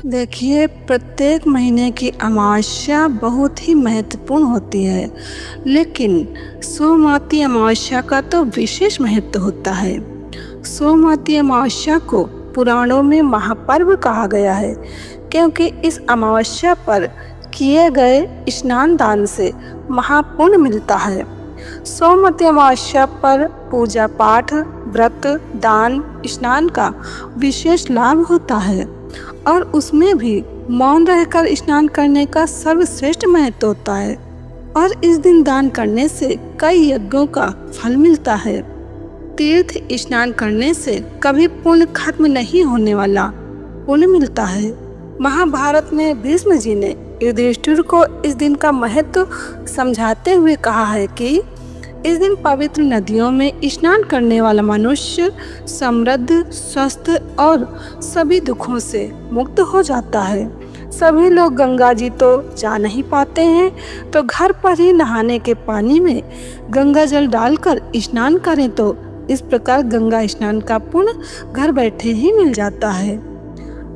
देखिए, प्रत्येक महीने की अमावस्या बहुत ही महत्वपूर्ण होती है, लेकिन सोमवती अमावस्या का तो विशेष महत्व होता है। सोमवती अमावस्या को पुराणों में महापर्व कहा गया है, क्योंकि इस अमावस्या पर किए गए स्नान दान से महापुण्य मिलता है। सोमवती अमावस्या पर पूजा पाठ, व्रत, दान, स्नान का विशेष लाभ होता है और उसमें भी मौन रहकर स्नान करने का सर्वश्रेष्ठ महत्व होता है। और इस दिन दान करने से कई यज्ञों का फल मिलता है। तीर्थ स्नान करने से कभी पुण्य खत्म नहीं होने वाला पुण्य मिलता है। महाभारत में भीष्म जी ने युधिष्ठिर को इस दिन का महत्व समझाते हुए कहा है कि इस दिन पवित्र नदियों में स्नान करने वाला मनुष्य समृद्ध, स्वस्थ और सभी दुखों से मुक्त हो जाता है। सभी लोग गंगा जी तो जा नहीं पाते हैं, तो घर पर ही नहाने के पानी में गंगा जल डालकर स्नान करें तो इस प्रकार गंगा स्नान का पुण्य घर बैठे ही मिल जाता है।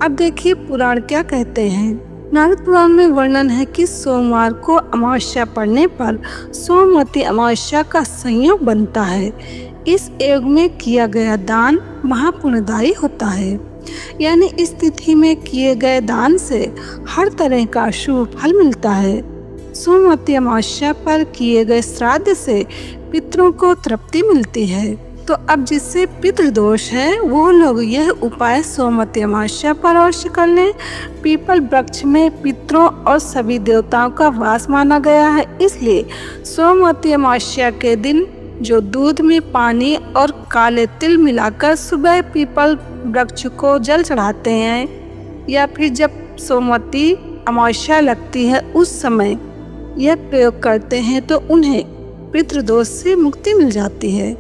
अब देखिए पुराण क्या कहते हैं। नारद पुराण में वर्णन है कि सोमवार को अमावस्या पड़ने पर सोमवती अमावस्या का संयोग बनता है। इस योग में किया गया दान महापुण्यदायी होता है, यानी इस तिथि में किए गए दान से हर तरह का शुभ फल मिलता है। सोमवती अमावस्या पर किए गए श्राद्ध से पितरों को तृप्ति मिलती है। तो अब जिससे पितृदोष है वो लोग यह उपाय सोमवती अमावस्या पर अवश्य कर लें। पीपल वृक्ष में पितरों और सभी देवताओं का वास माना गया है, इसलिए सोमवती अमावस्या के दिन जो दूध में पानी और काले तिल मिलाकर सुबह पीपल वृक्ष को जल चढ़ाते हैं या फिर जब सोमवती अमावस्या लगती है उस समय यह प्रयोग करते हैं तो उन्हें पितृदोष से मुक्ति मिल जाती है।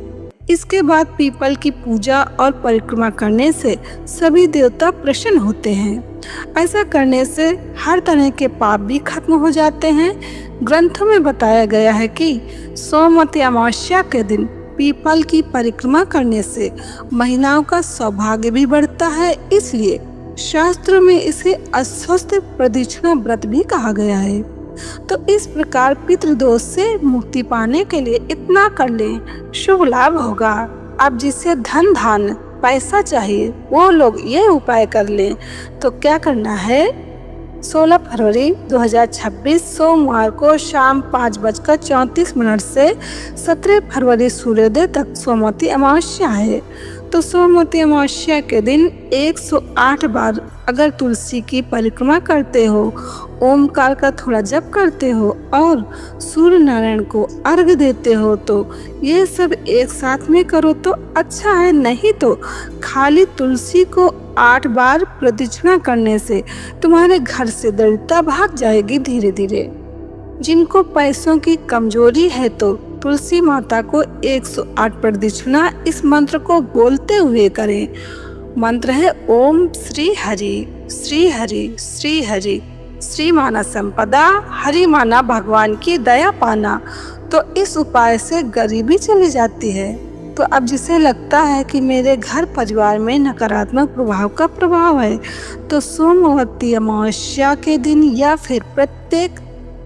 इसके बाद पीपल की पूजा और परिक्रमा करने से सभी देवता प्रसन्न होते हैं। ऐसा करने से हर तरह के पाप भी खत्म हो जाते हैं। ग्रंथों में बताया गया है कि सोमवती अमावस्या के दिन पीपल की परिक्रमा करने से महिलाओं का सौभाग्य भी बढ़ता है, इसलिए शास्त्रों में इसे अस्वस्थ प्रदक्षिणा व्रत भी कहा गया है। तो इस प्रकार पितृदोष से मुक्ति पाने के लिए इतना कर लें, शुभ लाभ होगा। अब जिसे धन धान पैसा चाहिए वो लोग ये उपाय कर लें। तो क्या करना है, 16 फरवरी 2026 सोमवार को शाम 5:34 से 17 फरवरी सूर्योदय तक सोमवती अमावस्या है। तो सोमवती अमावस्या के दिन 108 बार अगर तुलसी की परिक्रमा करते हो, ओमकार का थोड़ा जप करते हो और सूर्य नारायण को अर्घ्य देते हो तो ये सब एक साथ में करो तो अच्छा है। नहीं तो खाली तुलसी को 8 बार प्रदक्षिणा करने से तुम्हारे घर से दरिद्रता भाग जाएगी धीरे धीरे। जिनको पैसों की कमजोरी है तो तुलसी माता को 108 प्रदक्षिणा इस मंत्र को बोलते हुए करें। मंत्र है ओम श्री हरि श्री हरि श्री हरि, श्री माना संपदा, हरि माना भगवान की दया पाना। तो इस उपाय से गरीबी चली जाती है। तो अब जिसे लगता है कि मेरे घर परिवार में नकारात्मक प्रभाव का प्रभाव है तो सोमवती अमावस्या के दिन या फिर प्रत्येक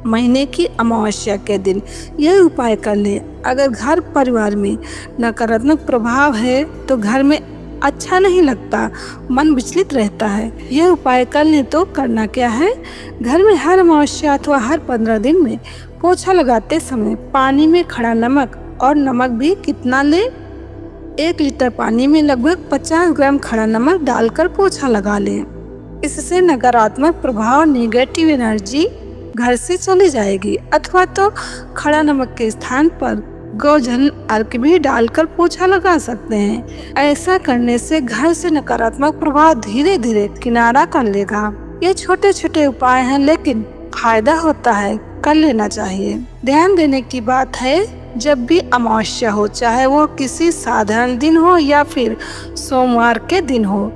महीने की अमावस्या के दिन यह उपाय कर ले। अगर घर परिवार में नकारात्मक प्रभाव है तो घर में अच्छा नहीं लगता, मन विचलित रहता है, यह उपाय कर ले तो करना क्या है, घर में हर अमावस्या अथवा हर 15 दिन में पोछा लगाते समय पानी में खड़ा नमक, और नमक भी कितना ले, 1 लीटर पानी में लगभग 50 ग्राम खड़ा नमक डालकर पोछा लगा लें। इससे नकारात्मक प्रभाव, नेगेटिव एनर्जी घर से चली जाएगी। अथवा तो खड़ा नमक के स्थान पर गोजन अर्क भी डालकर पोछा लगा सकते हैं। ऐसा करने से घर से नकारात्मक प्रभाव धीरे धीरे किनारा कर लेगा। ये छोटे छोटे उपाय हैं लेकिन फायदा होता है, कर लेना चाहिए। ध्यान देने की बात है, जब भी अमावस्या हो, चाहे वो किसी साधारण दिन हो या फिर सोमवार के दिन हो,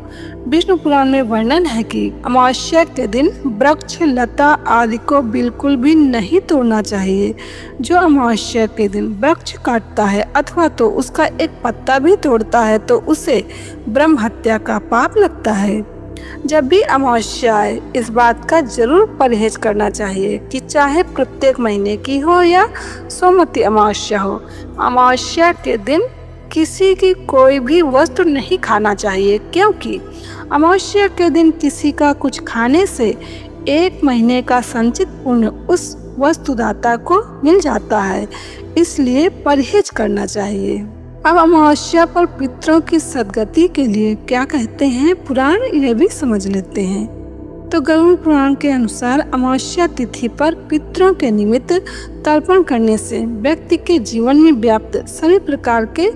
विष्णु पुराण में वर्णन है कि अमावस्या के दिन वृक्ष, लता आदि को बिल्कुल भी नहीं तोड़ना चाहिए। जो अमावस्या के दिन वृक्ष काटता है अथवा तो उसका एक पत्ता भी तोड़ता है तो उसे ब्रह्म हत्या का पाप लगता है। जब भी अमावस्या आए इस बात का जरूर परहेज करना चाहिए कि चाहे प्रत्येक महीने की हो या सोमवती अमावस्या हो, अमावस्या के दिन किसी की कोई भी वस्तु नहीं खाना चाहिए, क्योंकि अमावस्या के दिन किसी का कुछ खाने से 1 महीने का संचित पुण्य उस वस्तुदाता को मिल जाता है, इसलिए परहेज करना चाहिए। अब अमावस्या पर पितरों की सद्गति के लिए क्या कहते हैं पुराण, यह भी समझ लेते हैं। तो गरुड़ पुराण के अनुसार अमावस्या तिथि पर पितरों के निमित्त तर्पण करने से व्यक्ति के जीवन में व्याप्त सभी प्रकार के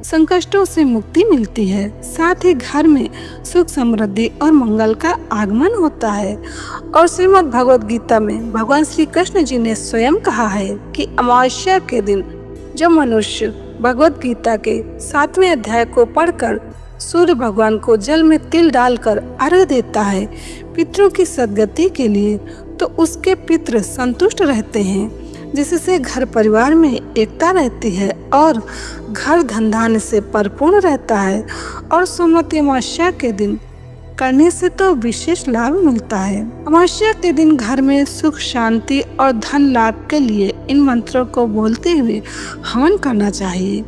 संकटों से मुक्ति मिलती है, साथ ही घर में सुख समृद्धि और मंगल का आगमन होता है। और श्रीमद् भगवद गीता में भगवान श्री कृष्ण जी ने स्वयं कहा है कि अमावस्या के दिन जो मनुष्य भगवद गीता के 7वें अध्याय को पढ़कर सूर्य भगवान को जल में तिल डालकर अर्घ्य देता है पितरों की सद्गति के लिए, तो उसके पितृ संतुष्ट रहते हैं, जिससे घर परिवार में एकता रहती है और घर धन धान्य से परिपूर्ण रहता है। और सोमवती अमावस्या के दिन करने से तो विशेष लाभ मिलता है। अमावस्या के दिन घर में सुख शांति और धन लाभ के लिए इन मंत्रों को बोलते हुए हवन करना चाहिए।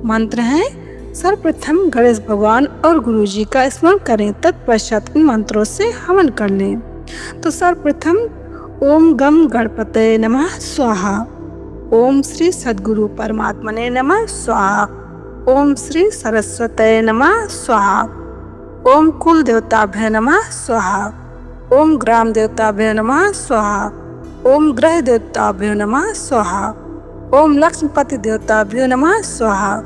मंत्र है, सर्वप्रथम गणेश भगवान और गुरु जी का स्मरण करें, तत्पश्चात इन मंत्रों से हवन कर लें। तो सर्वप्रथम ओम गम गणपतये नमः स्वाहा, ओम श्री सद्गुरु परमात्मने नमः स्वाहा, ओम श्री सरस्वतये नमः स्वाहा, ओम कुल देवताभ्य नमः स्वाहा, ओम ग्राम देवताभ्य नमः स्वाहा, ओम ग्रह देवताभ्यो नमः स्वाहा, ओम लक्ष्मीपति देवताभ्यो नमः स्वाहा,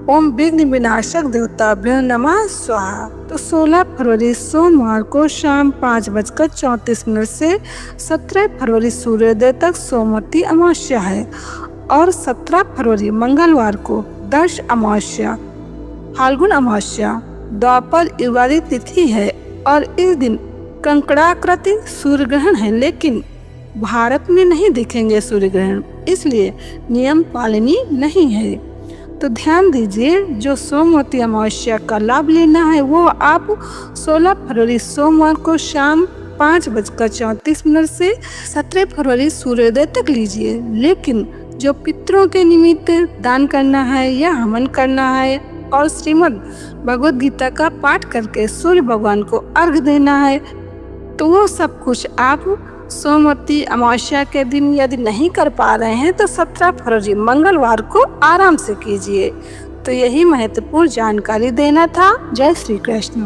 ओम विघ्न विनाशक देवताभ्यो नमः स्वाहा। तो 16 फरवरी सोमवार को शाम 5:34 से 17 फरवरी सूर्योदय तक सोमवती अमावस्या है और 17 फरवरी मंगलवार को दर्श अमावस्या फाल्गुन अमावस्या द्वापर युगादि तिथि है और इस दिन कंकड़ाकृति सूर्य ग्रहण है, लेकिन भारत में नहीं दिखेंगे सूर्य ग्रहण, इसलिए नियम पालनीय नहीं है। तो ध्यान दीजिए, जो सोमवती अमावस्या का लाभ लेना है वो आप 16 फरवरी सोमवार को शाम 5:34 से 17 फरवरी सूर्योदय तक लीजिए। लेकिन जो पितरों के निमित्त दान करना है या हवन करना है और श्रीमद् भगवद गीता का पाठ करके सूर्य भगवान को अर्घ देना है, तो वो सब कुछ आप सोमवती अमावस्या के दिन यदि नहीं कर पा रहे हैं तो 17 फरवरी मंगलवार को आराम से कीजिए। तो यही महत्वपूर्ण जानकारी देना था। जय श्री कृष्ण।